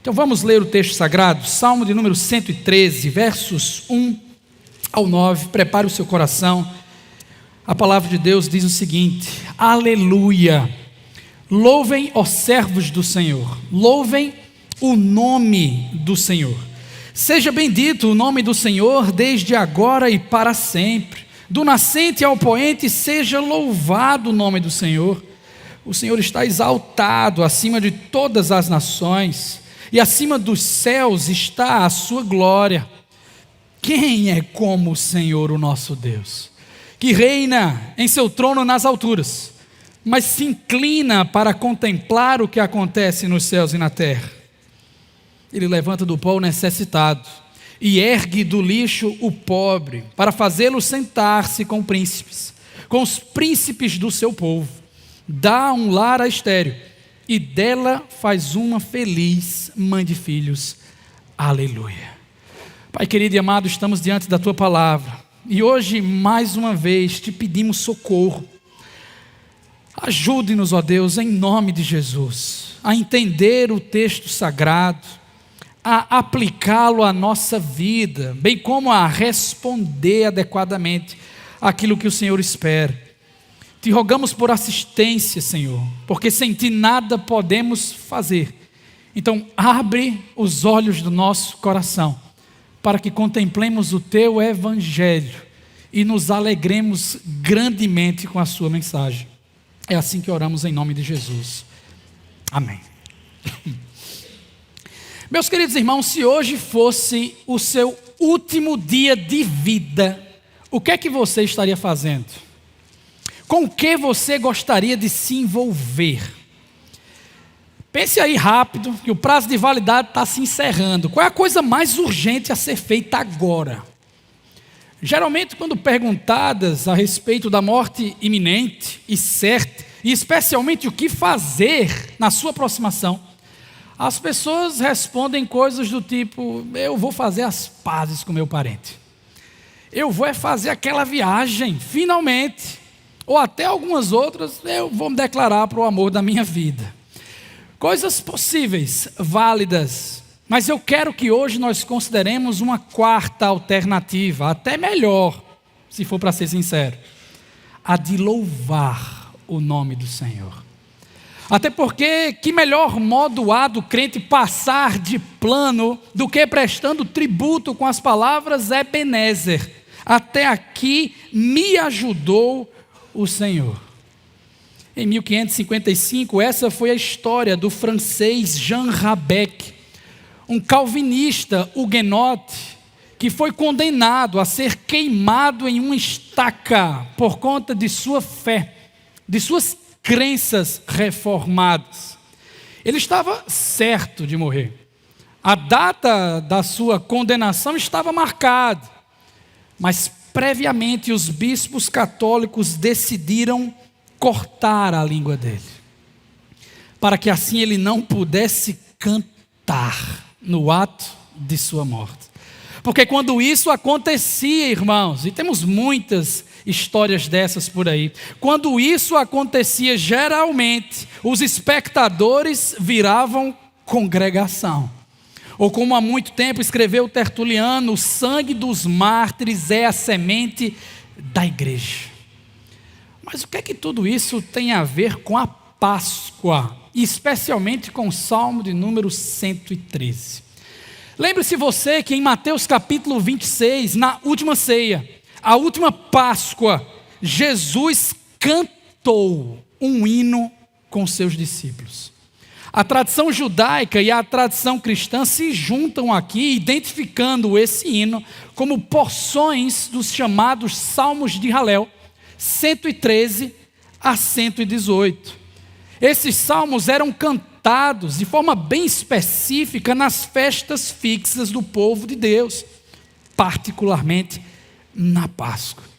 Então vamos ler o texto sagrado, Salmo de número 113, versos 1 ao 9. Prepare o seu coração. A palavra de Deus diz o seguinte: Aleluia! Louvem os servos do Senhor, louvem o nome do Senhor. Seja bendito o nome do Senhor desde agora e para sempre. Do nascente ao poente seja louvado o nome do Senhor. O Senhor está exaltado acima de todas as nações, e acima dos céus está a sua glória. Quem é como o Senhor, o nosso Deus, que reina em seu trono nas alturas, mas se inclina para contemplar o que acontece nos céus e na terra? Ele levanta do pó o necessitado e ergue do lixo o pobre, para fazê-lo sentar-se com príncipes, com os príncipes do seu povo. Dá um lar à estéril, e dela faz uma feliz mãe de filhos. Aleluia. Pai querido e amado, estamos diante da Tua palavra, e hoje mais uma vez te pedimos socorro. Ajude-nos, ó Deus, em nome de Jesus, a entender o texto sagrado, a aplicá-lo à nossa vida, bem como a responder adequadamente àquilo que o Senhor espera. Te rogamos por assistência, Senhor, porque sem Ti nada podemos fazer. Então abre os olhos do nosso coração, para que contemplemos o Teu Evangelho e nos alegremos grandemente com a Sua mensagem. É assim que oramos em nome de Jesus. Amém. Meus queridos irmãos, se hoje fosse o seu último dia de vida, o que é que você estaria fazendo? Com o que você gostaria de se envolver? Pense aí rápido, que o prazo de validade está se encerrando. Qual é a coisa mais urgente a ser feita agora? Geralmente, quando perguntadas a respeito da morte iminente e certa, e especialmente o que fazer na sua aproximação, as pessoas respondem coisas do tipo: eu vou fazer as pazes com meu parente, eu vou fazer aquela viagem, finalmente, ou até algumas outras, eu vou me declarar para o amor da minha vida. Coisas possíveis, válidas, mas eu quero que hoje nós consideremos uma quarta alternativa, até melhor, se for para ser sincero, a de louvar o nome do Senhor. Até porque, que melhor modo há do crente passar de plano do que prestando tributo com as palavras Ebenezer: até aqui me ajudou o Senhor. Em 1555, essa foi a história do francês Jean Rabec, um calvinista huguenote que foi condenado a ser queimado em uma estaca por conta de sua fé, de suas crenças reformadas. Ele estava certo de morrer. A data da sua condenação estava marcada, mas previamente os bispos católicos decidiram cortar a língua dele, para que assim ele não pudesse cantar no ato de sua morte. Porque quando isso acontecia, irmãos, e temos muitas histórias dessas por aí, quando isso acontecia, geralmente os espectadores viravam congregação. Ou como há muito tempo escreveu Tertuliano: o sangue dos mártires é a semente da igreja. Mas o que é que tudo isso tem a ver com a Páscoa, e especialmente com o Salmo de número 113? Lembre-se você que em Mateus capítulo 26, na última ceia, a última Páscoa, Jesus cantou um hino com seus discípulos. A tradição judaica e a tradição cristã se juntam aqui, identificando esse hino como porções dos chamados Salmos de Halel, 113 a 118. Esses salmos eram cantados de forma bem específica nas festas fixas do povo de Deus, particularmente na Páscoa.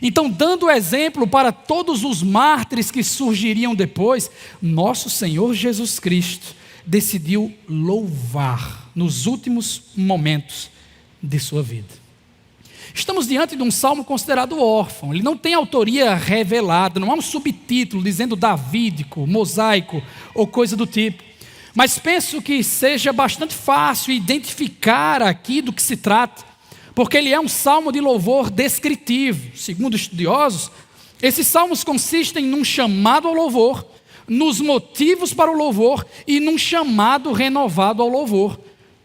Então, dando exemplo para todos os mártires que surgiriam depois, nosso Senhor Jesus Cristo decidiu louvar nos últimos momentos de sua vida. Estamos diante de um salmo considerado órfão. Ele não tem autoria revelada, não há um subtítulo dizendo davídico, mosaico ou coisa do tipo. Mas penso que seja bastante fácil identificar aqui do que se trata, porque ele é um salmo de louvor descritivo. Segundo estudiosos, esses salmos consistem num chamado ao louvor, nos motivos para o louvor e num chamado renovado ao louvor,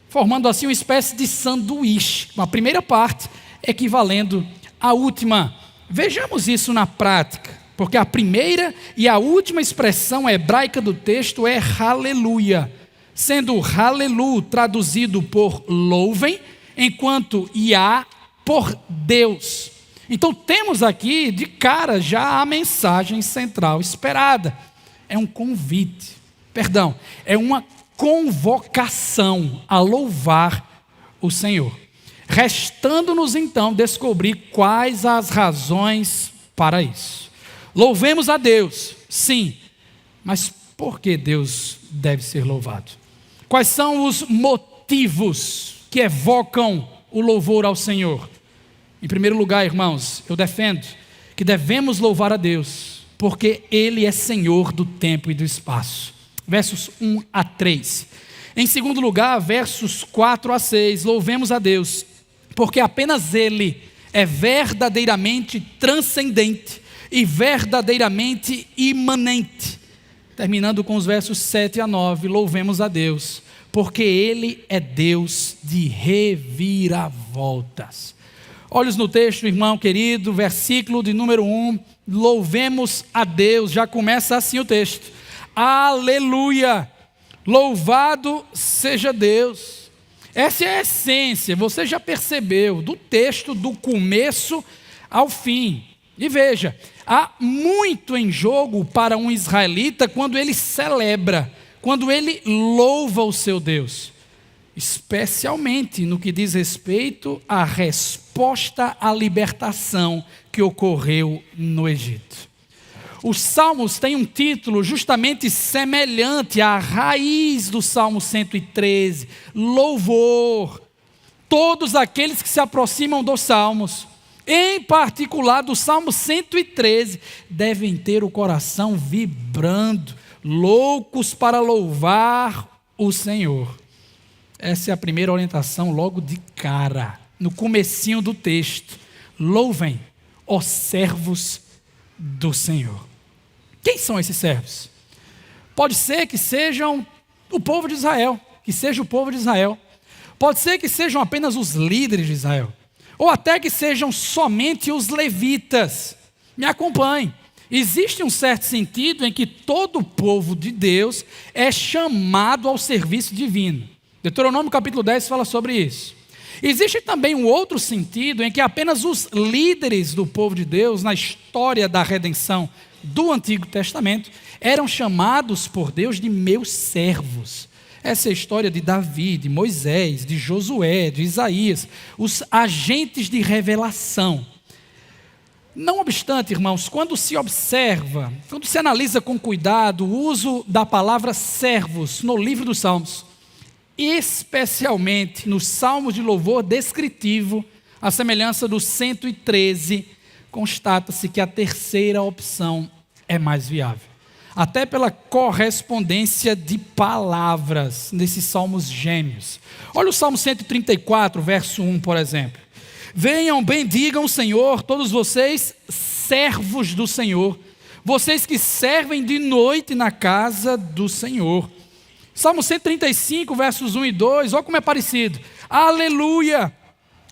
formando assim uma espécie de sanduíche, uma primeira parte equivalendo à última. Vejamos isso na prática, porque a primeira e a última expressão hebraica do texto é aleluia, sendo halelu traduzido por louvem, enquanto Yah por Deus. Então temos aqui de cara já a mensagem central esperada. É um convite, é uma convocação a louvar o Senhor. Restando-nos então descobrir quais as razões para isso. Louvemos a Deus, sim, mas por que Deus deve ser louvado? Quais são os motivos que evocam o louvor ao Senhor? Em primeiro lugar, irmãos, eu defendo que devemos louvar a Deus, porque Ele é Senhor do tempo e do espaço. Versos 1 a 3. Em segundo lugar, versos 4 a 6, louvemos a Deus, porque apenas Ele é verdadeiramente transcendente e verdadeiramente imanente. Terminando com os versos 7 a 9, louvemos a Deus, porque Ele é Deus de reviravoltas. Olhos no texto, irmão querido, versículo de número 1, louvemos a Deus, já começa assim o texto, aleluia, louvado seja Deus. Essa é a essência, você já percebeu, do texto do começo ao fim. E veja, há muito em jogo para um israelita quando ele celebra, quando ele louva o seu Deus, especialmente no que diz respeito à resposta à libertação que ocorreu no Egito. Os Salmos têm um título justamente semelhante à raiz do Salmo 113, louvor. Todos aqueles que se aproximam dos Salmos, em particular do Salmo 113, devem ter o coração vibrando, loucos para louvar o Senhor. Essa é a primeira orientação logo de cara, no comecinho do texto. Louvem, ó servos do Senhor. Quem são esses servos? Pode ser que sejam o povo de Israel, que seja o povo de Israel. Pode ser que sejam apenas os líderes de Israel. Ou até que sejam somente os levitas. Me acompanhe. Existe um certo sentido em que todo o povo de Deus é chamado ao serviço divino. Deuteronômio capítulo 10 fala sobre isso. Existe também um outro sentido em que apenas os líderes do povo de Deus, na história da redenção do Antigo Testamento, eram chamados por Deus de meus servos. Essa é a história de Davi, de Moisés, de Josué, de Isaías, os agentes de revelação. Não obstante, irmãos, quando se observa, quando se analisa com cuidado o uso da palavra servos no livro dos Salmos, especialmente nos salmos de louvor descritivo, à semelhança do 113, constata-se que a terceira opção é mais viável. Até pela correspondência de palavras nesses salmos gêmeos. Olha o Salmo 134, verso 1, por exemplo. Venham, bendigam o Senhor, todos vocês, servos do Senhor, vocês que servem de noite na casa do Senhor. Salmo 135, versos 1 e 2, olha como é parecido. Aleluia!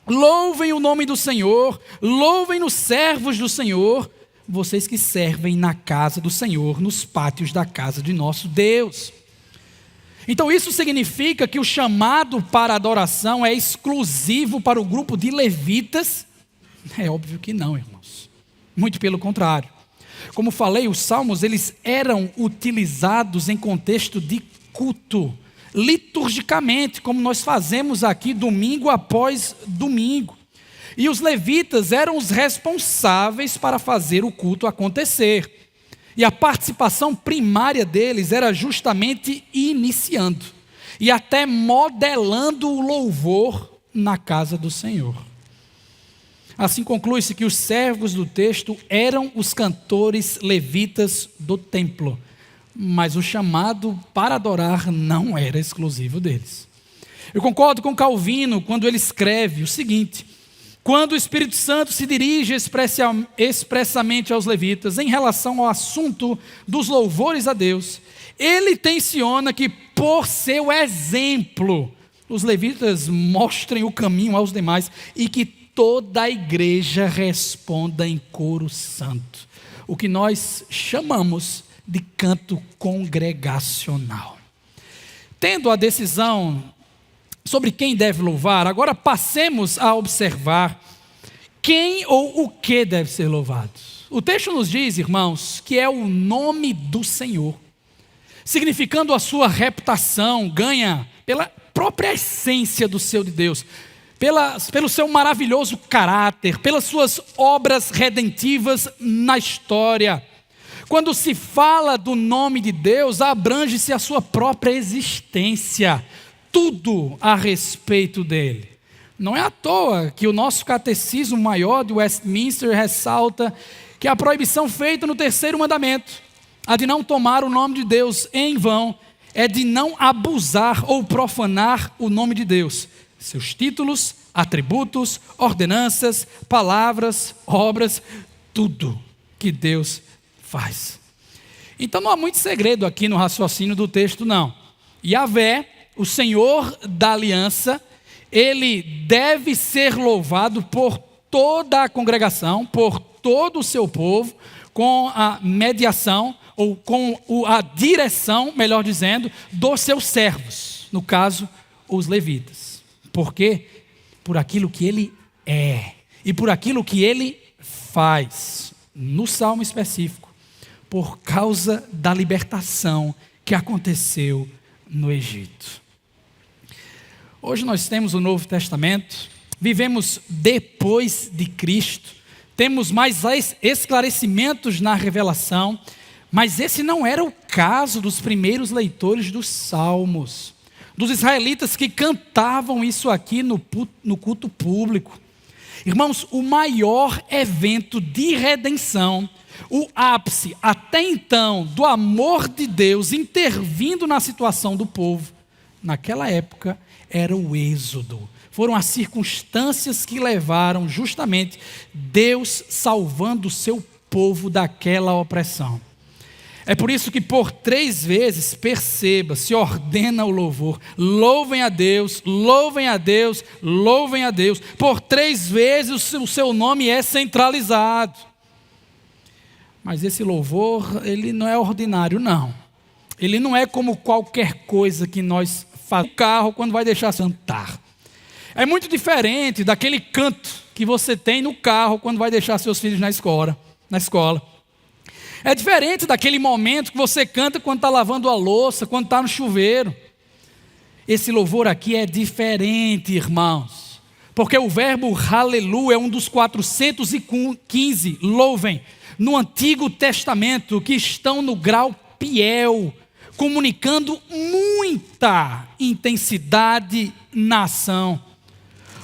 Louvem o nome do Senhor, louvem os servos do Senhor, vocês que servem na casa do Senhor, nos pátios da casa de nosso Deus. Então isso significa que o chamado para adoração é exclusivo para o grupo de levitas? É óbvio que não, irmãos. Muito pelo contrário. Como falei, os salmos eles eram utilizados em contexto de culto, liturgicamente, como nós fazemos aqui domingo após domingo. E os levitas eram os responsáveis para fazer o culto acontecer. E a participação primária deles era justamente iniciando e até modelando o louvor na casa do Senhor. Assim conclui-se que os servos do texto eram os cantores levitas do templo, mas o chamado para adorar não era exclusivo deles. Eu concordo com Calvino quando ele escreve o seguinte: quando o Espírito Santo se dirige expressamente aos levitas em relação ao assunto dos louvores a Deus, ele tenciona que, por seu exemplo, os levitas mostrem o caminho aos demais e que toda a igreja responda em coro santo, o que nós chamamos de canto congregacional. Tendo a decisão sobre quem deve louvar, agora passemos a observar quem ou o que deve ser louvado. O texto nos diz, irmãos, que é o nome do Senhor, significando a sua reputação, ganha pela própria essência do seu de Deus, pelo seu maravilhoso caráter, pelas suas obras redentivas na história. Quando se fala do nome de Deus, abrange-se a sua própria existência, tudo a respeito dele. Não é à toa que o nosso catecismo maior de Westminster ressalta que a proibição feita no terceiro mandamento, a de não tomar o nome de Deus em vão, é de não abusar ou profanar o nome de Deus, seus títulos, atributos, ordenanças, palavras, obras, tudo que Deus faz. Então não há muito segredo aqui no raciocínio do texto, não. Yahvé, o Senhor da aliança, ele deve ser louvado por toda a congregação, por todo o seu povo, com a mediação, ou com a direção, melhor dizendo, dos seus servos, no caso, os levitas. Por quê? Por aquilo que ele é e por aquilo que ele faz. No salmo específico, por causa da libertação que aconteceu no Egito. Hoje nós temos o Novo Testamento, vivemos depois de Cristo, temos mais esclarecimentos na revelação, mas esse não era o caso dos primeiros leitores dos Salmos, dos israelitas que cantavam isso aqui no culto público. Irmãos, o maior evento de redenção, o ápice até então do amor de Deus intervindo na situação do povo, naquela época era o êxodo. Foram as circunstâncias que levaram justamente Deus salvando o seu povo daquela opressão. É por isso que por 3 vezes, perceba, se ordena o louvor. Louvem a Deus, louvem a Deus, louvem a Deus. Por 3 vezes o seu nome é centralizado. Mas esse louvor, ele não é ordinário, não. Ele não é como qualquer coisa que nós fazemos no carro quando vai deixar cantar. É muito diferente daquele canto que você tem no carro quando vai deixar seus filhos na escola. É diferente daquele momento que você canta quando está lavando a louça, quando está no chuveiro. Esse louvor aqui é diferente, irmãos. Porque o verbo aleluia é um dos 415, louvem, no Antigo Testamento, que estão no grau piel, comunicando muita intensidade na ação.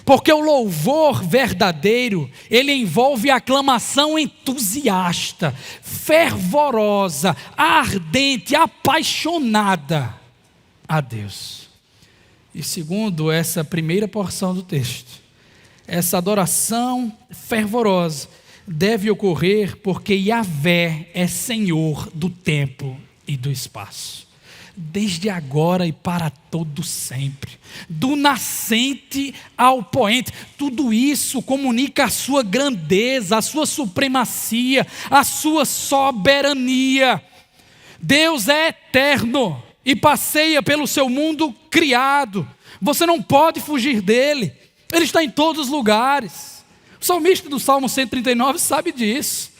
Porque o louvor verdadeiro, ele envolve aclamação entusiasta, fervorosa, ardente, apaixonada a Deus. E segundo essa primeira porção do texto, essa adoração fervorosa deve ocorrer porque Yahvé é Senhor do tempo e do espaço, desde agora e para todo sempre, do nascente ao poente. Tudo isso comunica a sua grandeza, a sua supremacia, a sua soberania. Deus é eterno e passeia pelo seu mundo criado. Você não pode fugir dele, ele está em todos os lugares. O salmista do Salmo 139 sabe disso.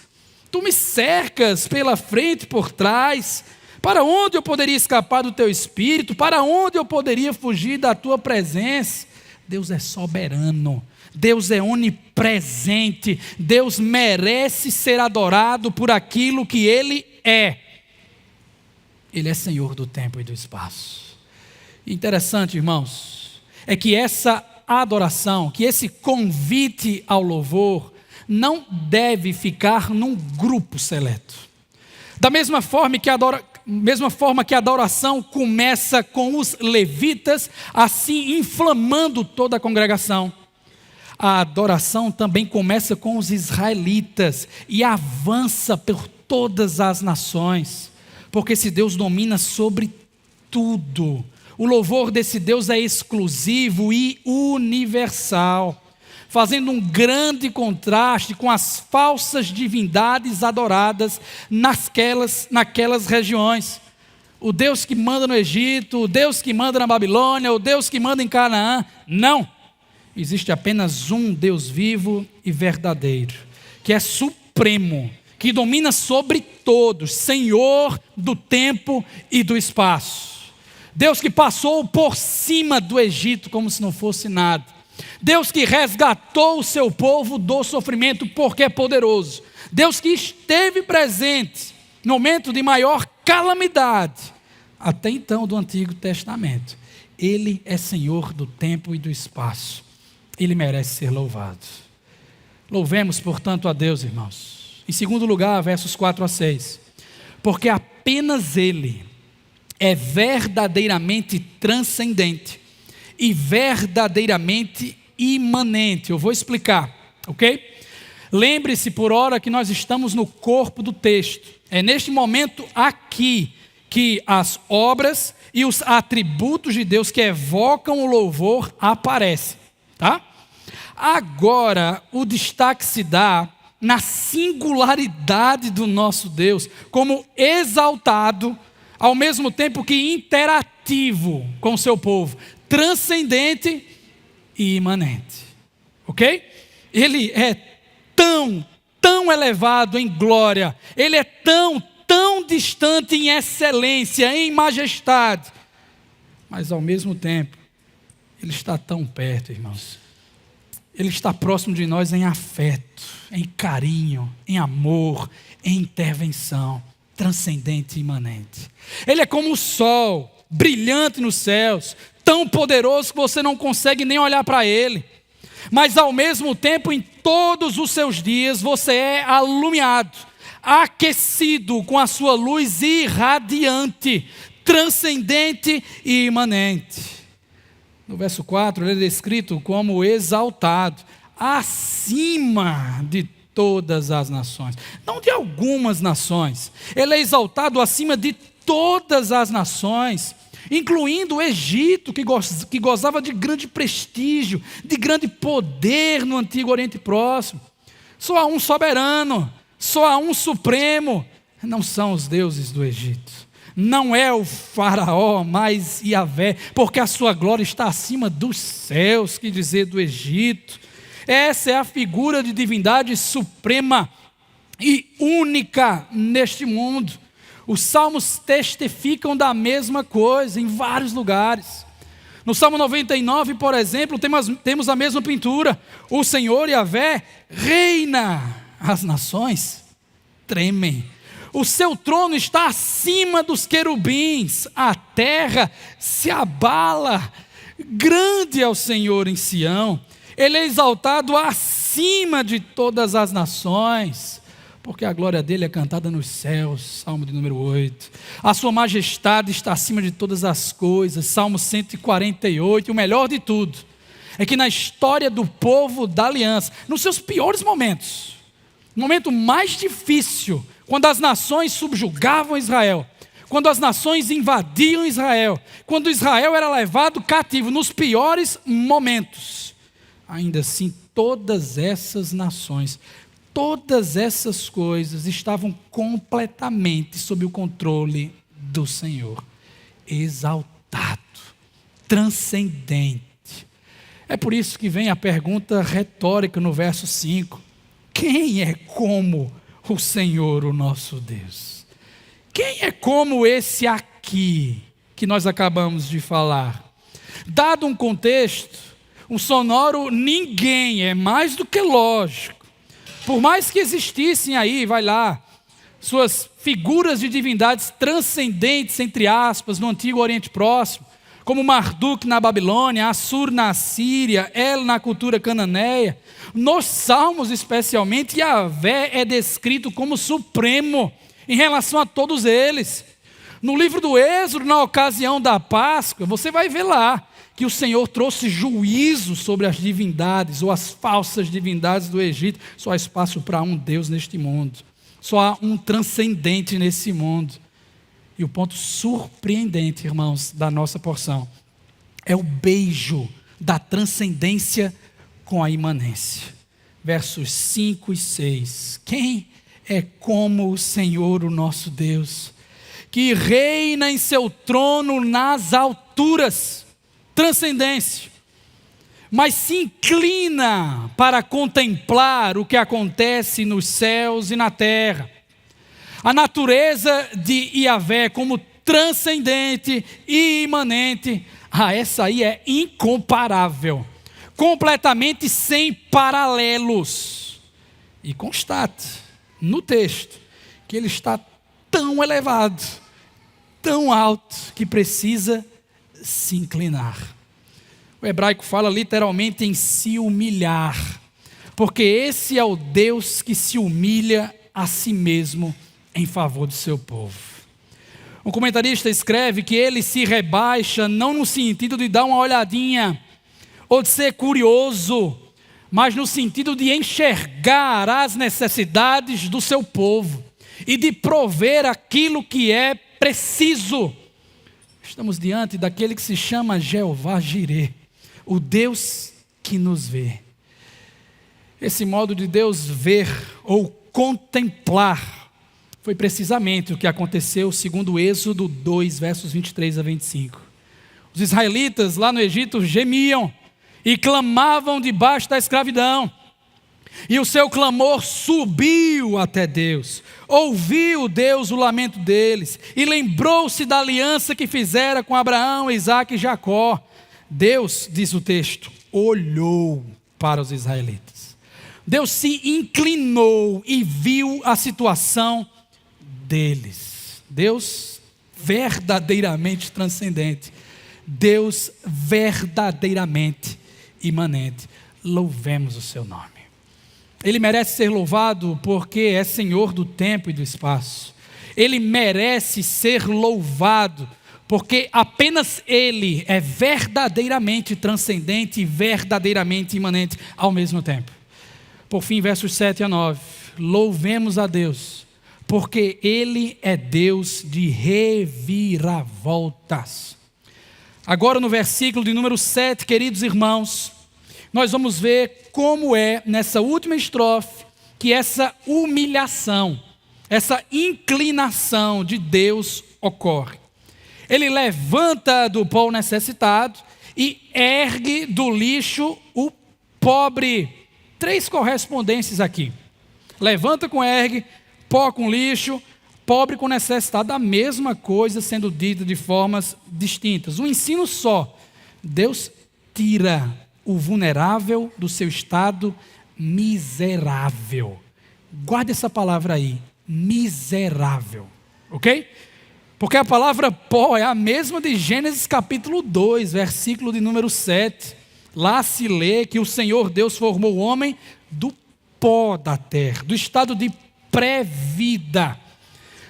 Tu me cercas pela frente e por trás. Para onde eu poderia escapar do teu espírito? Para onde eu poderia fugir da tua presença? Deus é soberano, Deus é onipresente, Deus merece ser adorado por aquilo que Ele é. Ele é Senhor do tempo e do espaço. Interessante, irmãos, é que essa adoração, que esse convite ao louvor, não deve ficar num grupo seleto. Da mesma forma mesma forma que a adoração começa com os levitas, assim inflamando toda a congregação, a adoração também começa com os israelitas e avança por todas as nações, porque esse Deus domina sobre tudo. O louvor desse Deus é exclusivo e universal, fazendo um grande contraste com as falsas divindades adoradas naquelas regiões. O Deus que manda no Egito, o Deus que manda na Babilônia, o Deus que manda em Canaã. Não! Existe apenas um Deus vivo e verdadeiro, que é supremo, que domina sobre todos, Senhor do tempo e do espaço. Deus que passou por cima do Egito como se não fosse nada. Deus que resgatou o seu povo do sofrimento porque é poderoso. Deus que esteve presente no momento de maior calamidade, até então do Antigo Testamento. Ele é Senhor do tempo e do espaço. Ele merece ser louvado. Louvemos, portanto, a Deus, irmãos. Em segundo lugar, versos 4 a 6. Porque apenas Ele é verdadeiramente transcendente e verdadeiramente imanente. Eu vou explicar, ok? Lembre-se por hora que nós estamos no corpo do texto. É neste momento aqui que as obras e os atributos de Deus que evocam o louvor aparecem, tá? Agora, o destaque se dá na singularidade do nosso Deus, como exaltado, ao mesmo tempo que interativo com o seu povo, transcendente e imanente, ok? Ele é tão elevado em glória, ele é tão distante em excelência, em majestade, mas ao mesmo tempo, ele está tão perto, irmãos. Ele está próximo de nós em afeto, em carinho, em amor, em intervenção, transcendente e imanente. Ele é como o sol, brilhante nos céus, tão poderoso que você não consegue nem olhar para ele. Mas ao mesmo tempo, em todos os seus dias, você é alumiado, aquecido com a sua luz irradiante, transcendente e imanente. No verso 4, ele é descrito como exaltado, acima de todas as nações. Não de algumas nações. Ele é exaltado acima de todas as nações, incluindo o Egito, que gozava de grande prestígio, de grande poder no Antigo Oriente Próximo. Só há um soberano, só há um supremo. Não são os deuses do Egito. Não é o faraó, mas Yahvé, porque a sua glória está acima dos céus, que dizer do Egito. Essa é a figura de divindade suprema e única neste mundo. Os salmos testificam da mesma coisa em vários lugares. No Salmo 99, por exemplo, temos a mesma pintura. O Senhor Yahvé reina, as nações tremem. O seu trono está acima dos querubins, a terra se abala. Grande é o Senhor em Sião, ele é exaltado acima de todas as nações, porque a glória dele é cantada nos céus. Salmo de número 8. A sua majestade está acima de todas as coisas. Salmo 148. E o melhor de tudo é que na história do povo da aliança, nos seus piores momentos, no momento mais difícil, quando as nações subjugavam Israel, quando as nações invadiam Israel, quando Israel era levado cativo, nos piores momentos, ainda assim todas essas nações, todas essas coisas estavam completamente sob o controle do Senhor, exaltado, transcendente. É por isso que vem a pergunta retórica no verso 5: quem é como o Senhor, o nosso Deus? Quem é como esse aqui que nós acabamos de falar? Dado um contexto, um sonoro ninguém é mais do que lógico. Por mais que existissem aí, vai lá, suas figuras de divindades transcendentes, entre aspas, no Antigo Oriente Próximo, como Marduk na Babilônia, Assur na Síria, El na cultura cananeia, nos Salmos especialmente, Yahvé é descrito como supremo em relação a todos eles. No livro do Êxodo, na ocasião da Páscoa, você vai ver lá que o Senhor trouxe juízo sobre as divindades ou as falsas divindades do Egito. Só há espaço para um Deus neste mundo. Só há um transcendente nesse mundo. E o ponto surpreendente, irmãos, da nossa porção é o beijo da transcendência com a imanência. Versos 5 e 6. Quem é como o Senhor, o nosso Deus, que reina em seu trono nas alturas, transcendência, mas se inclina para contemplar o que acontece nos céus e na terra. A natureza de Yahvé como transcendente e imanente, essa aí é incomparável, completamente sem paralelos. E constate no texto que ele está tão elevado, tão alto, que precisa se inclinar. O hebraico fala literalmente em se humilhar, porque esse é o Deus que se humilha a si mesmo em favor do seu povo. Um comentarista escreve que ele se rebaixa não no sentido de dar uma olhadinha ou de ser curioso, mas no sentido de enxergar as necessidades do seu povo e de prover aquilo que é preciso. Estamos diante daquele que se chama Jeová Jireh, o Deus que nos vê. Esse modo de Deus ver ou contemplar foi precisamente o que aconteceu segundo Êxodo 2, versos 23 a 25. Os israelitas lá no Egito gemiam e clamavam debaixo da escravidão. E o seu clamor subiu até Deus. Ouviu Deus o lamento deles e lembrou-se da aliança que fizera com Abraão, Isaque e Jacó. Deus, diz o texto, olhou para os israelitas. Deus se inclinou e viu a situação deles. Deus verdadeiramente transcendente. Deus verdadeiramente imanente. Louvemos o seu nome. Ele merece ser louvado porque é Senhor do tempo e do espaço. Ele merece ser louvado porque apenas Ele é verdadeiramente transcendente e verdadeiramente imanente ao mesmo tempo. Por fim, versos 7 a 9. Louvemos a Deus, porque Ele é Deus de reviravoltas. Agora no versículo de número 7, queridos irmãos, nós vamos ver como é, nessa última estrofe, que essa humilhação, essa inclinação de Deus ocorre. Ele levanta do pó necessitado e ergue do lixo o pobre. 3 correspondências aqui. Levanta com ergue, pó com lixo, pobre com necessitado. A mesma coisa sendo dita de formas distintas. Um ensino só. Deus tira o vulnerável do seu estado miserável. Guarde essa palavra aí, miserável, ok? Porque a palavra pó é a mesma de Gênesis capítulo 2, versículo de número 7. Lá se lê que o Senhor Deus formou o homem do pó da terra, do estado de pré-vida.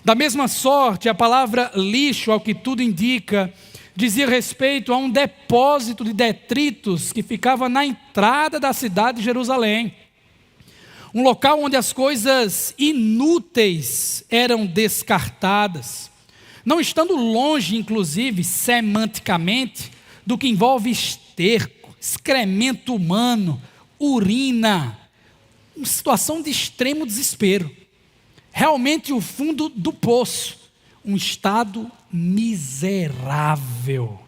Da mesma sorte, a palavra lixo, ao que tudo indica, dizia respeito a um depósito de detritos que ficava na entrada da cidade de Jerusalém. Um local onde as coisas inúteis eram descartadas, não estando longe, inclusive, semanticamente, do que envolve esterco, excremento humano, urina, uma situação de extremo desespero. Realmente o fundo do poço, um estado miserável.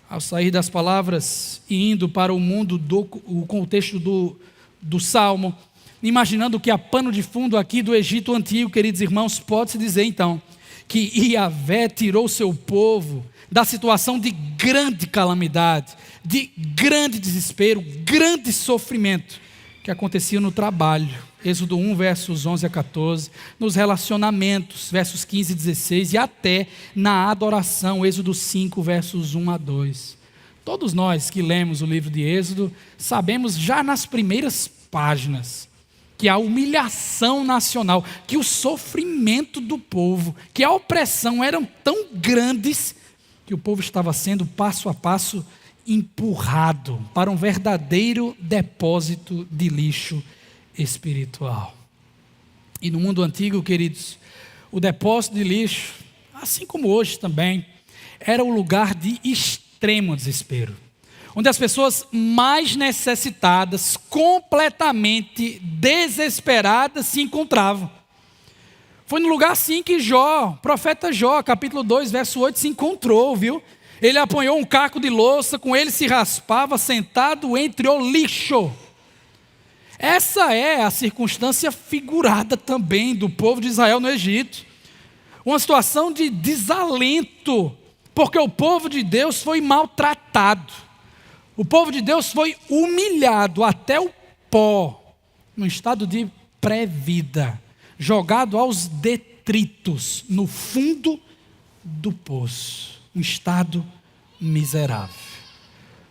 Ao sair das palavras e indo para o mundo, o contexto do Salmo, imaginando que a pano de fundo aqui do Egito antigo, queridos irmãos, pode-se dizer então, que Yahvé tirou seu povo da situação de grande calamidade, de grande desespero, grande sofrimento, que acontecia no trabalho, Êxodo 1, versos 11 a 14, nos relacionamentos, versos 15 e 16, e até na adoração, Êxodo 5, versos 1 a 2. Todos nós que lemos o livro de Êxodo, sabemos já nas primeiras páginas que a humilhação nacional, que o sofrimento do povo, que a opressão eram tão grandes que o povo estava sendo passo a passo empurrado para um verdadeiro depósito de lixo espiritual. E no mundo antigo, queridos, o depósito de lixo, assim como hoje também, era o lugar de extremo desespero, onde as pessoas mais necessitadas, completamente desesperadas, se encontravam. Foi no lugar assim que Jó, profeta Jó, capítulo 2, verso 8, se encontrou, viu? Ele apanhou um caco de louça, com ele se raspava, sentado entre o lixo. Essa é a circunstância figurada também do povo de Israel no Egito. Uma situação de desalento, porque o povo de Deus foi maltratado. O povo de Deus foi humilhado até o pó, no estado de pré-vida, jogado aos detritos, no fundo do poço. Um estado miserável.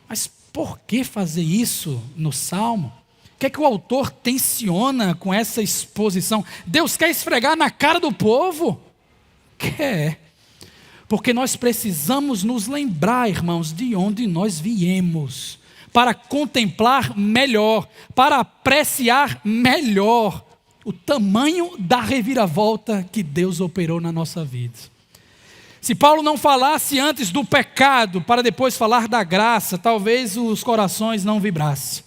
Mas por que fazer isso no Salmo? O que é que o autor tensiona com essa exposição? Deus quer esfregar na cara do povo? Quer. Porque nós precisamos nos lembrar, irmãos, de onde nós viemos, para contemplar melhor, para apreciar melhor o tamanho da reviravolta que Deus operou na nossa vida. Se Paulo não falasse antes do pecado, para depois falar da graça, talvez os corações não vibrassem.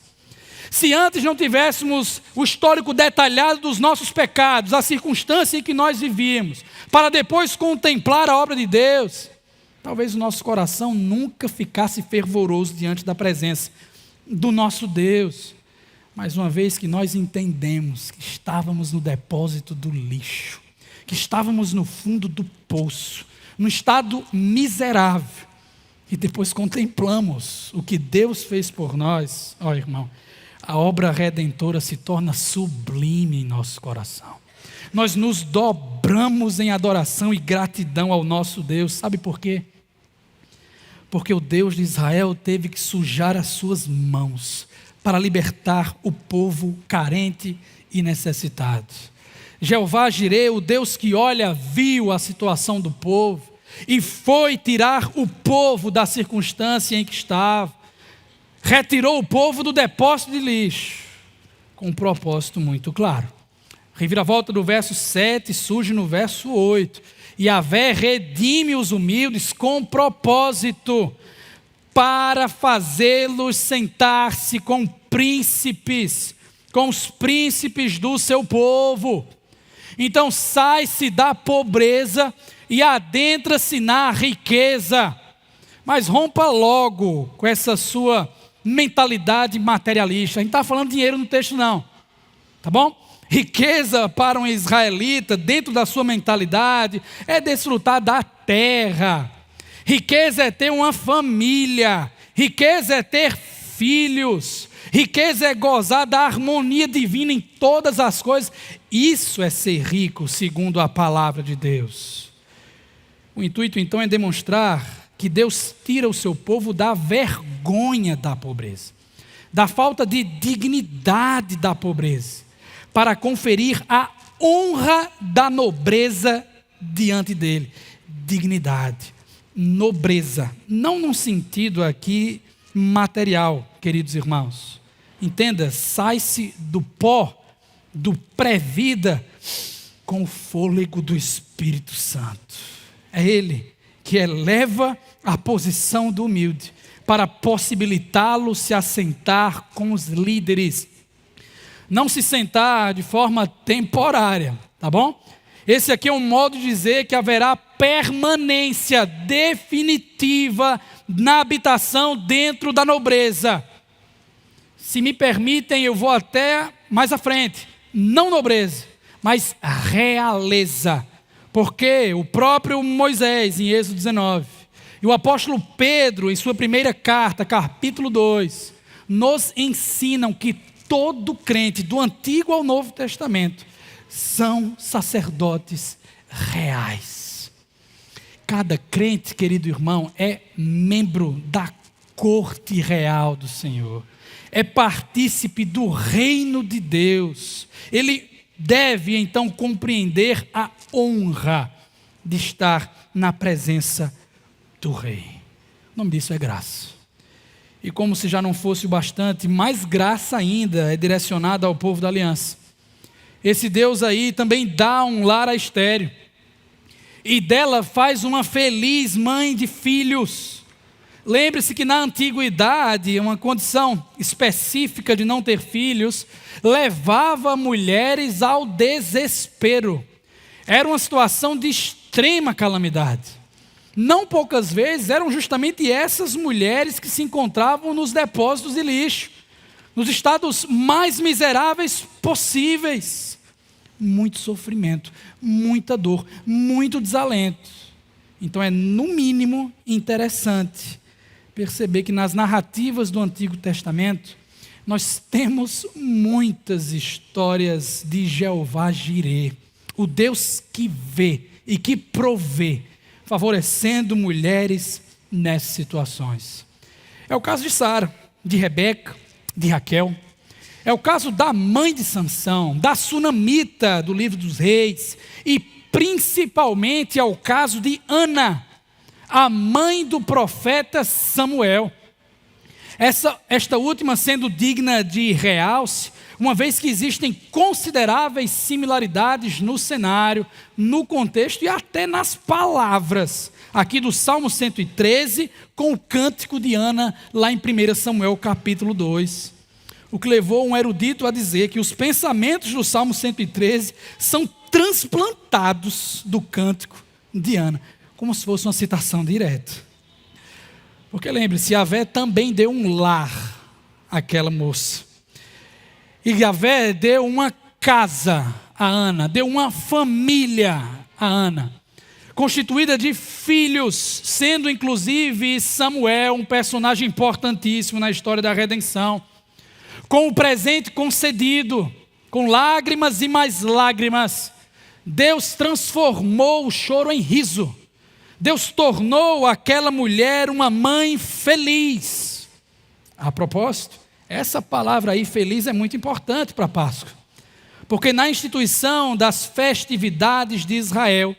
Se antes não tivéssemos o histórico detalhado dos nossos pecados, a circunstância em que nós vivíamos, para depois contemplar a obra de Deus, talvez o nosso coração nunca ficasse fervoroso diante da presença do nosso Deus. Mas uma vez que nós entendemos que estávamos no depósito do lixo, que estávamos no fundo do poço, no estado miserável, e depois contemplamos o que Deus fez por nós, ó irmão, a obra redentora se torna sublime em nosso coração. Nós nos dobramos em adoração e gratidão ao nosso Deus. Sabe por quê? Porque o Deus de Israel teve que sujar as suas mãos para libertar o povo carente e necessitado. Jeová Jireh, o Deus que olha, viu a situação do povo e foi tirar o povo da circunstância em que estava. Retirou o povo do depósito de lixo, com um propósito muito claro. Reviravolta do verso 7 surge no verso 8. Yahvé redime os humildes com propósito, para fazê-los sentar-se com príncipes, com os príncipes do seu povo. Então sai-se da pobreza e adentra-se na riqueza. Mas rompa logo com essa sua mentalidade materialista. A gente não está falando de dinheiro no texto não, tá bom? Riqueza para um israelita, dentro da sua mentalidade, é desfrutar da terra. Riqueza é ter uma família. Riqueza é ter filhos. Riqueza é gozar da harmonia divina em todas as coisas. Isso é ser rico, segundo a palavra de Deus. O intuito então é demonstrar que Deus tira o seu povo da vergonha da pobreza, da falta de dignidade da pobreza, para conferir a honra da nobreza diante dele. Dignidade, nobreza, não num sentido aqui material, queridos irmãos. Entenda, sai-se do pó, do pré-vida, com o fôlego do Espírito Santo. É Ele que eleva a posição do humilde, para possibilitá-lo se assentar com os líderes. Não se sentar de forma temporária, tá bom? Esse aqui é um modo de dizer que haverá permanência definitiva na habitação dentro da nobreza. Se me permitem, eu vou até mais à frente. Não nobreza, mas realeza. Porque o próprio Moisés, em Êxodo 19, e o apóstolo Pedro, em sua primeira carta, capítulo 2, nos ensinam que todo crente, do Antigo ao Novo Testamento, são sacerdotes reais. Cada crente, querido irmão, é membro da corte real do Senhor, é partícipe do reino de Deus. Ele deve então compreender a honra de estar na presença do Rei. O nome disso é graça. E como se já não fosse o bastante, mais graça ainda é direcionada ao povo da aliança. Esse Deus aí também dá um lar a estéril, e dela faz uma feliz mãe de filhos. Lembre-se que na antiguidade, uma condição específica de não ter filhos levava mulheres ao desespero. Era uma situação de extrema calamidade. Não poucas vezes eram justamente essas mulheres que se encontravam nos depósitos de lixo, nos estados mais miseráveis possíveis. Muito sofrimento, muita dor, muito desalento. Então é no mínimo interessante perceber que nas narrativas do Antigo Testamento nós temos muitas histórias de Jeová Jireh, o Deus que vê e que provê, favorecendo mulheres nessas situações. É o caso de Sara, de Rebeca, de Raquel. É o caso da mãe de Sansão, da sunamita do livro dos reis, e principalmente é o caso de Ana, a mãe do profeta Samuel. Esta última sendo digna de realce, uma vez que existem consideráveis similaridades no cenário, no contexto e até nas palavras, aqui do Salmo 113, com o cântico de Ana, lá em 1 Samuel capítulo 2. O que levou um erudito a dizer que os pensamentos do Salmo 113 são transplantados do cântico de Ana, como se fosse uma citação direta. Porque lembre-se, Yahvé também deu um lar àquela moça. E Yahvé deu uma casa a Ana, deu uma família a Ana, constituída de filhos, sendo inclusive Samuel um personagem importantíssimo na história da redenção. Com o presente concedido, com lágrimas e mais lágrimas, Deus transformou o choro em riso. Deus tornou aquela mulher uma mãe feliz. A propósito, essa palavra aí, feliz, é muito importante para a Páscoa. Porque na instituição das festividades de Israel,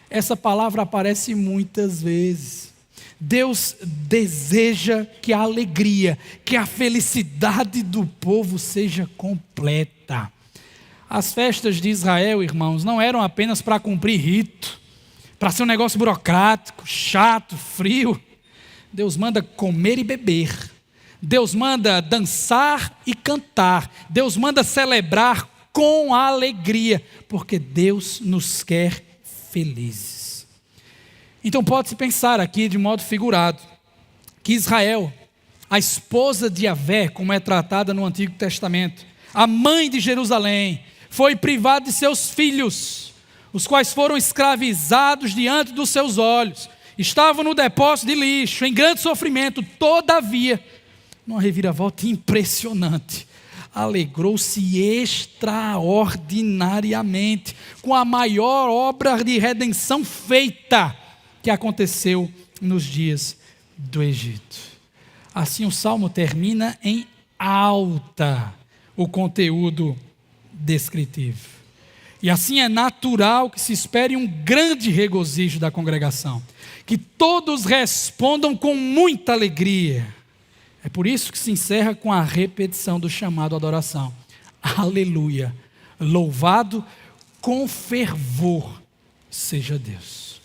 essa palavra aparece muitas vezes. Deus deseja que a alegria, que a felicidade do povo seja completa. As festas de Israel, irmãos, não eram apenas para cumprir rito, para ser um negócio burocrático, chato, frio. Deus manda comer e beber. Deus manda dançar e cantar. Deus manda celebrar com alegria, porque Deus nos quer felizes. Então pode-se pensar aqui de modo figurado, que Israel, a esposa de Yahvé, como é tratada no Antigo Testamento, a mãe de Jerusalém, foi privada de seus filhos, os quais foram escravizados diante dos seus olhos, estavam no depósito de lixo, em grande sofrimento. Todavia, numa reviravolta impressionante, alegrou-se extraordinariamente com a maior obra de redenção feita, que aconteceu nos dias do Egito. Assim o Salmo termina em alta o conteúdo descritivo. E assim é natural que se espere um grande regozijo da congregação, que todos respondam com muita alegria. É por isso que se encerra com a repetição do chamado à adoração. Aleluia! Louvado com fervor seja Deus.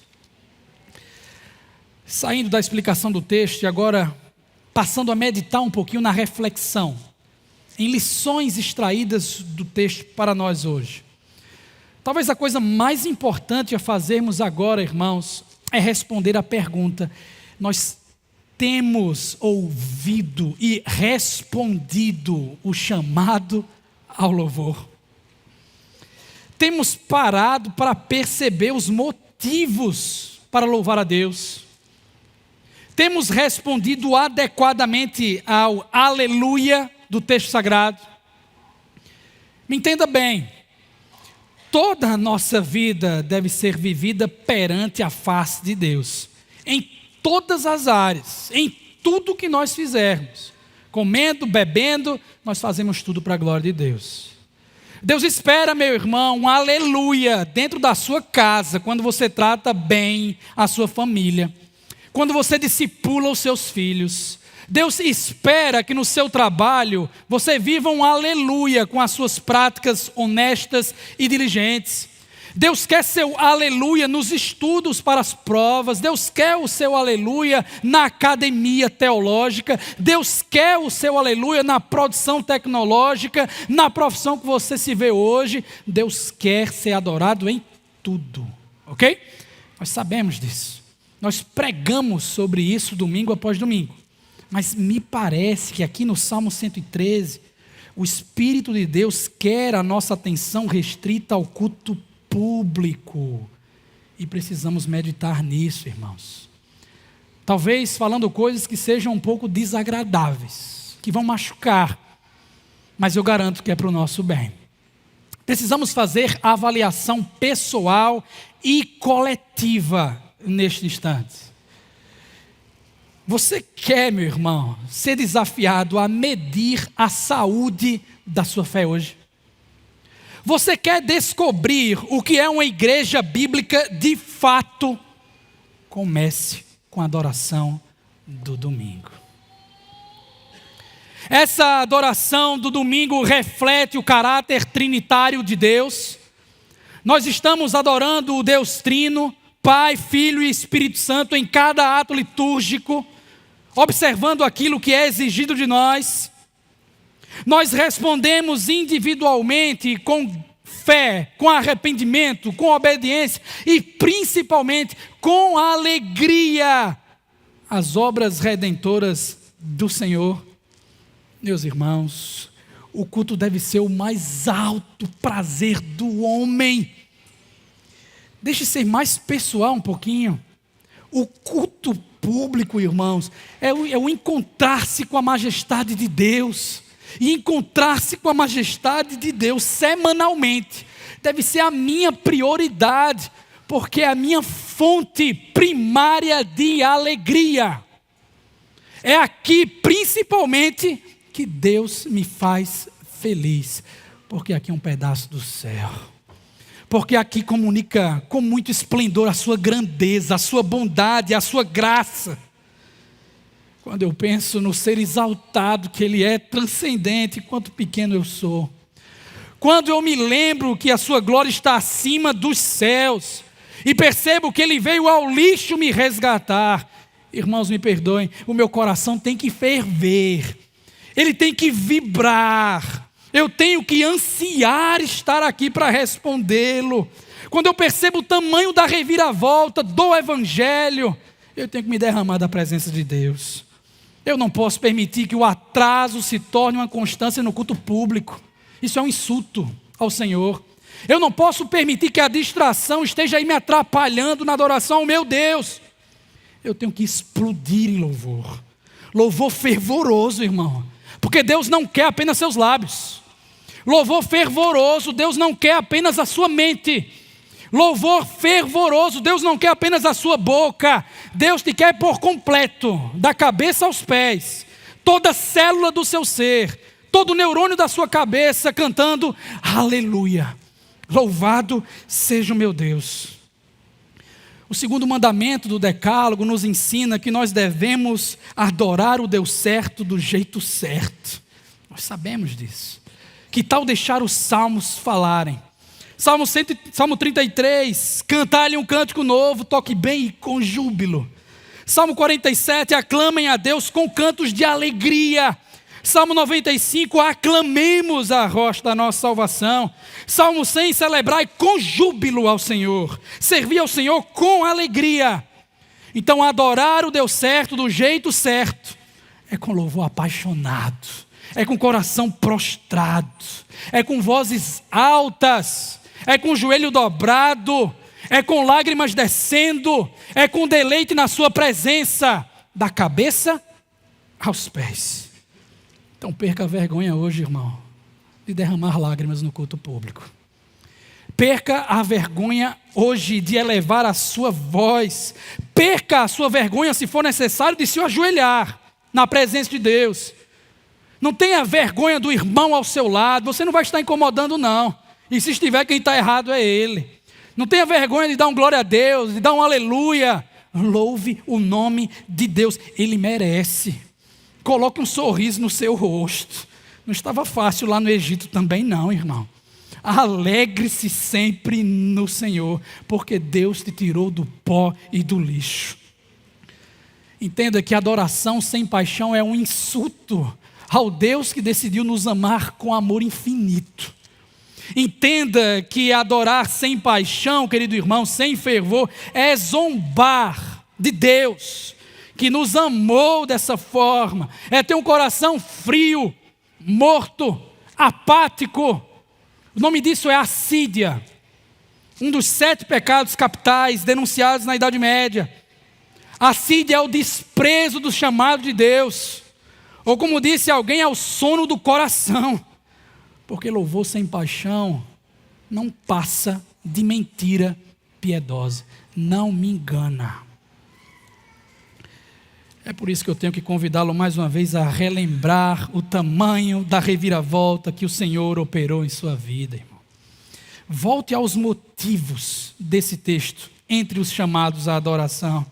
Saindo da explicação do texto e agora passando a meditar um pouquinho na reflexão, em lições extraídas do texto para nós hoje. Talvez a coisa mais importante a fazermos agora, irmãos, é responder à pergunta: nós temos ouvido e respondido o chamado ao louvor? Temos parado para perceber os motivos para louvar a Deus? Temos respondido adequadamente ao aleluia do texto sagrado? Me entenda bem, toda a nossa vida deve ser vivida perante a face de Deus, em todas as áreas, em tudo que nós fizermos, comendo, bebendo, nós fazemos tudo para a glória de Deus. Deus espera, meu irmão, um aleluia dentro da sua casa, quando você trata bem a sua família, quando você discipula os seus filhos. Deus espera que no seu trabalho você viva um aleluia com as suas práticas honestas e diligentes. Deus quer seu aleluia nos estudos para as provas. Deus quer o seu aleluia na academia teológica. Deus quer o seu aleluia na produção tecnológica, na profissão que você se vê hoje. Deus quer ser adorado em tudo, ok? Nós sabemos disso. Nós pregamos sobre isso domingo após domingo. Mas me parece que aqui no Salmo 113, o Espírito de Deus quer a nossa atenção restrita ao culto público. E precisamos meditar nisso, irmãos. Talvez falando coisas que sejam um pouco desagradáveis, que vão machucar, mas eu garanto que é para o nosso bem. Precisamos fazer avaliação pessoal e coletiva neste instante. Você quer, meu irmão, ser desafiado a medir a saúde da sua fé hoje? Você quer descobrir o que é uma igreja bíblica de fato? Comece com a adoração do domingo. Essa adoração do domingo reflete o caráter trinitário de Deus. Nós estamos adorando o Deus Trino, Pai, Filho e Espírito Santo em cada ato litúrgico, observando aquilo que é exigido de nós. Nós respondemos individualmente com fé, com arrependimento, com obediência e principalmente com alegria às obras redentoras do Senhor. Meus irmãos, o culto deve ser o mais alto prazer do homem. Deixe ser mais pessoal um pouquinho. O culto público, irmãos, é o encontrar-se com a majestade de Deus. E encontrar-se com a majestade de Deus semanalmente deve ser a minha prioridade, porque é a minha fonte primária de alegria. É aqui principalmente que Deus me faz feliz, porque aqui é um pedaço do céu. Porque aqui comunica com muito esplendor a sua grandeza, a sua bondade, a sua graça. Quando eu penso no ser exaltado que Ele é, transcendente, quanto pequeno eu sou. Quando eu me lembro que a sua glória está acima dos céus, e percebo que Ele veio ao lixo me resgatar, irmãos, me perdoem, o meu coração tem que ferver, ele tem que vibrar, eu tenho que ansiar estar aqui para respondê-lo. Quando eu percebo o tamanho da reviravolta do Evangelho, eu tenho que me derramar da presença de Deus. Eu não posso permitir que o atraso se torne uma constância no culto público. Isso é um insulto ao Senhor. Eu não posso permitir que a distração esteja aí me atrapalhando na adoração ao meu Deus. Eu tenho que explodir em louvor. Louvor fervoroso, irmão. Porque Deus não quer apenas seus lábios. Louvor fervoroso, Deus não quer apenas a sua mente. Louvor fervoroso, Deus não quer apenas a sua boca, Deus te quer por completo, da cabeça aos pés, toda célula do seu ser, todo neurônio da sua cabeça cantando aleluia, louvado seja o meu Deus. O segundo mandamento do decálogo nos ensina que nós devemos adorar o Deus certo do jeito certo. Nós sabemos disso. Que tal deixar os salmos falarem? Salmo 33, cantai-lhe um cântico novo, toque bem e com júbilo. Salmo 47, aclamem a Deus com cantos de alegria. Salmo 95, aclamemos a rocha da nossa salvação. Salmo 100, celebrai com júbilo ao Senhor. Servir ao Senhor com alegria. Então adorar o Deus certo, do jeito certo, é com louvor apaixonado, é com coração prostrado, é com vozes altas, é com o joelho dobrado, é com lágrimas descendo, é com deleite na sua presença, da cabeça aos pés. Então perca a vergonha hoje, irmão, de derramar lágrimas no culto público. Perca a vergonha hoje de elevar a sua voz. Perca a sua vergonha, se for necessário, de se ajoelhar. na presença de Deus. Não tenha vergonha do irmão ao seu lado, você não vai estar incomodando não. E se estiver, quem está errado é ele. Não tenha vergonha de dar um glória a Deus, de dar um aleluia. Louve o nome de Deus, Ele merece. Coloque um sorriso no seu rosto. Não estava fácil lá no Egito também não, irmão. Alegre-se sempre no Senhor, porque Deus te tirou do pó e do lixo. Entenda que adoração sem paixão é um insulto ao Deus que decidiu nos amar com amor infinito. Entenda que adorar sem paixão, querido irmão, sem fervor, é zombar de Deus, que nos amou dessa forma, é ter um coração frio, morto, apático. O nome disso é assídia, um dos 7 pecados capitais denunciados na Idade Média. Assídia é o desprezo do chamado de Deus, ou como disse alguém, é o sono do coração. Porque louvor sem paixão não passa de mentira piedosa. Não me engana. É por isso que eu tenho que convidá-lo mais uma vez a relembrar o tamanho da reviravolta que o Senhor operou em sua vida, irmão. Volte aos motivos desse texto, entre os chamados à adoração.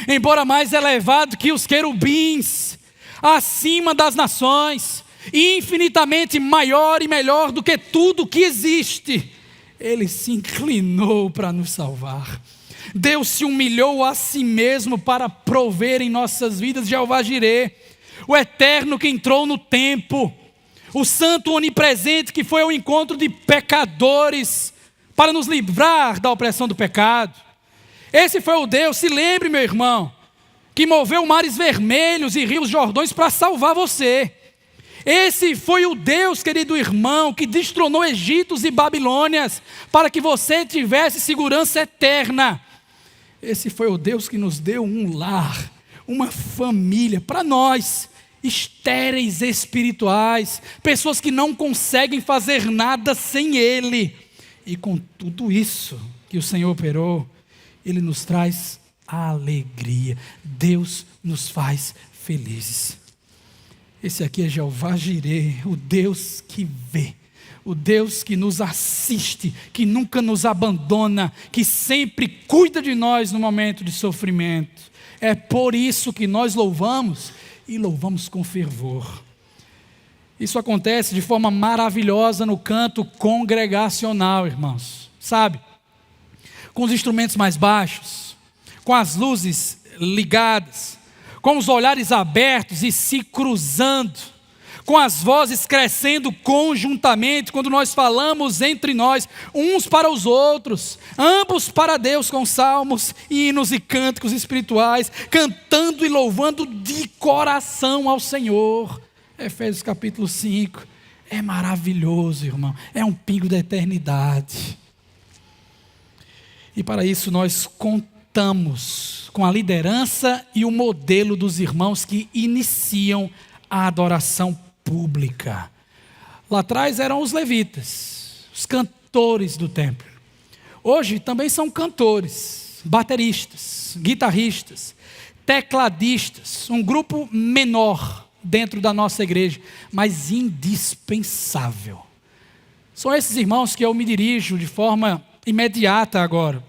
Embora mais elevado que os querubins, acima das nações, infinitamente maior e melhor do que tudo que existe, Ele se inclinou para nos salvar. Deus se humilhou a si mesmo para prover em nossas vidas Jeová Jirê, o eterno que entrou no tempo, o santo onipresente que foi ao encontro de pecadores para nos livrar da opressão do pecado. Esse foi o Deus, se lembre, meu irmão, que moveu mares vermelhos e rios Jordões para salvar você. Esse foi o Deus, querido irmão, que destronou Egitos e Babilônias para que você tivesse segurança eterna. Esse foi o Deus que nos deu um lar, uma família, para nós, estéreis espirituais, pessoas que não conseguem fazer nada sem Ele. E com tudo isso que o Senhor operou, Ele nos traz alegria. Deus nos faz felizes. Esse aqui é Jeová Jirê, o Deus que vê, o Deus que nos assiste, que nunca nos abandona, que sempre cuida de nós no momento de sofrimento. É por isso que nós louvamos e louvamos com fervor. Isso acontece de forma maravilhosa no canto congregacional, irmãos. Sabe? Com os instrumentos mais baixos, com as luzes ligadas, com os olhares abertos e se cruzando, com as vozes crescendo conjuntamente, quando nós falamos entre nós, uns para os outros, ambos para Deus, com salmos, hinos e cânticos espirituais, cantando e louvando de coração ao Senhor. Efésios capítulo 5, é maravilhoso, irmão, é um pingo da eternidade. E para isso nós contamos com a liderança e o modelo dos irmãos que iniciam a adoração pública. Lá atrás eram os levitas, os cantores do templo. Hoje também são cantores, bateristas, guitarristas, tecladistas, um grupo menor dentro da nossa igreja, mas indispensável. São esses irmãos que eu me dirijo de forma imediata agora,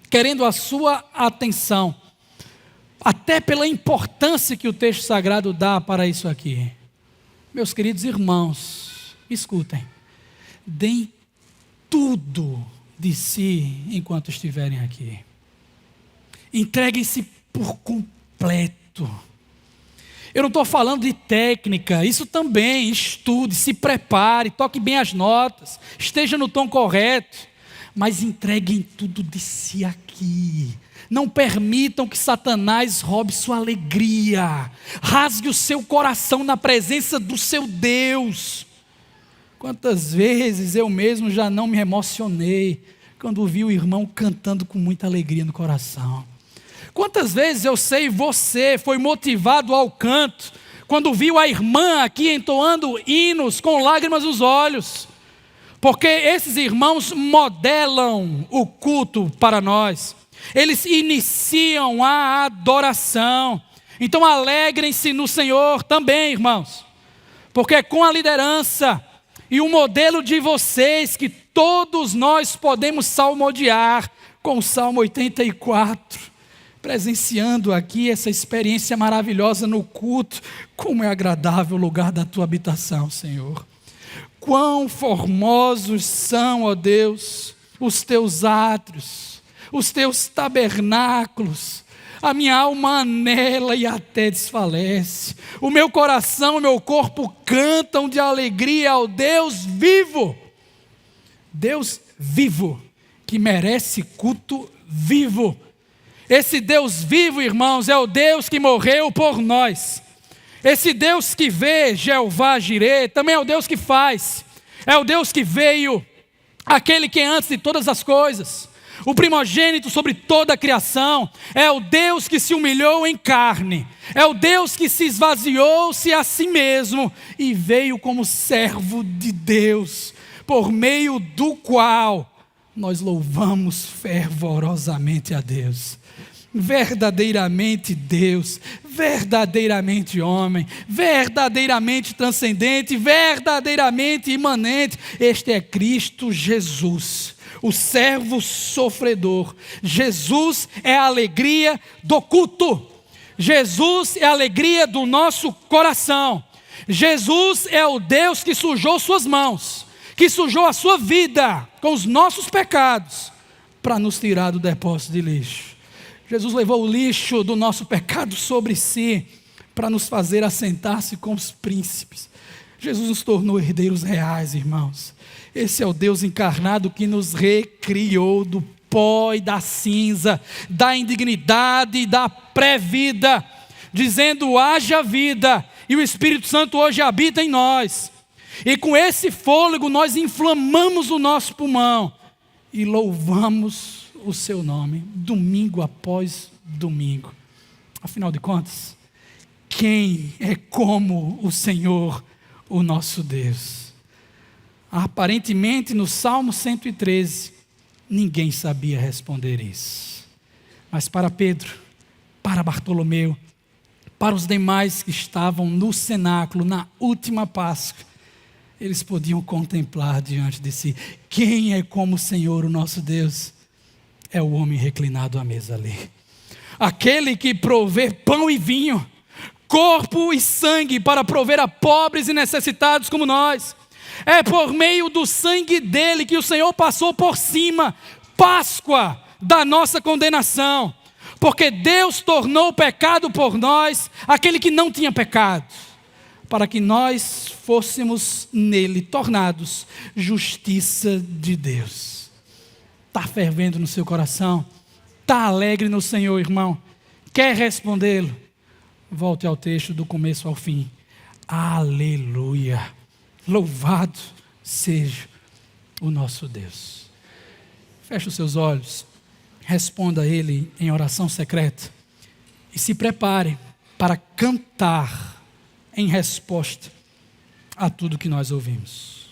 querendo a sua atenção, até pela importância que o texto sagrado dá para isso aqui. Meus queridos irmãos, escutem, deem tudo de si enquanto estiverem aqui. Entreguem-se por completo. Eu não estou falando de técnica, isso também, estude, se prepare, toque bem as notas, esteja no tom correto, mas entreguem tudo de si aqui. Não permitam que Satanás roube sua alegria, rasgue o seu coração na presença do seu Deus. Quantas vezes eu mesmo já não me emocionei quando vi o irmão cantando com muita alegria no coração. Quantas vezes eu sei você foi motivado ao canto quando viu a irmã aqui entoando hinos com lágrimas nos olhos. Porque esses irmãos modelam o culto para nós. Eles iniciam a adoração. Então alegrem-se no Senhor também, irmãos, porque é com a liderança e o modelo de vocês que todos nós podemos salmodiar com o Salmo 84, presenciando aqui essa experiência maravilhosa no culto. Como é agradável o lugar da tua habitação, Senhor. Quão formosos são, ó Deus, os teus átrios, os teus tabernáculos. A minha alma anela e até desfalece. O meu coração e o meu corpo cantam de alegria ao Deus vivo. Deus vivo, que merece culto vivo. Esse Deus vivo, irmãos, é o Deus que morreu por nós. Esse Deus que vê, Jeová Jirê, também é o Deus que faz. É o Deus que veio, aquele que é antes de todas as coisas, o primogênito sobre toda a criação. É o Deus que se humilhou em carne. É o Deus que se esvaziou-se a si mesmo e veio como servo de Deus, por meio do qual nós louvamos fervorosamente a Deus. Verdadeiramente Deus, verdadeiramente homem, verdadeiramente transcendente, verdadeiramente imanente. Este é Cristo Jesus, o servo sofredor. Jesus é a alegria do culto. Jesus é a alegria do nosso coração. Jesus é o Deus que sujou suas mãos, que sujou a sua vida com os nossos pecados, para nos tirar do depósito de lixo. Jesus levou o lixo do nosso pecado sobre si, para nos fazer assentar-se com os príncipes. Jesus nos tornou herdeiros reais, irmãos. Esse é o Deus encarnado que nos recriou do pó e da cinza, da indignidade e da pré-vida, dizendo: haja vida, e o Espírito Santo hoje habita em nós. E com esse fôlego nós inflamamos o nosso pulmão e louvamos o seu nome, domingo após domingo. Afinal de contas, quem é como o Senhor, o nosso Deus? Aparentemente, no Salmo 113, ninguém sabia responder isso. Mas para Pedro, para Bartolomeu, para os demais que estavam no cenáculo, na última Páscoa, eles podiam contemplar diante de si: quem é como o Senhor, o nosso Deus? É o homem reclinado à mesa ali, aquele que provê pão e vinho, corpo e sangue para prover a pobres e necessitados como nós. É por meio do sangue dele que o Senhor passou por cima, Páscoa da nossa condenação, porque Deus tornou pecado por nós aquele que não tinha pecado, para que nós fôssemos nele tornados justiça de Deus. Está fervendo no seu coração? Está alegre no Senhor, irmão? Quer respondê-lo? Volte ao texto do começo ao fim. Aleluia! Louvado seja o nosso Deus. Feche os seus olhos, responda a Ele em oração secreta e se prepare para cantar em resposta a tudo que nós ouvimos.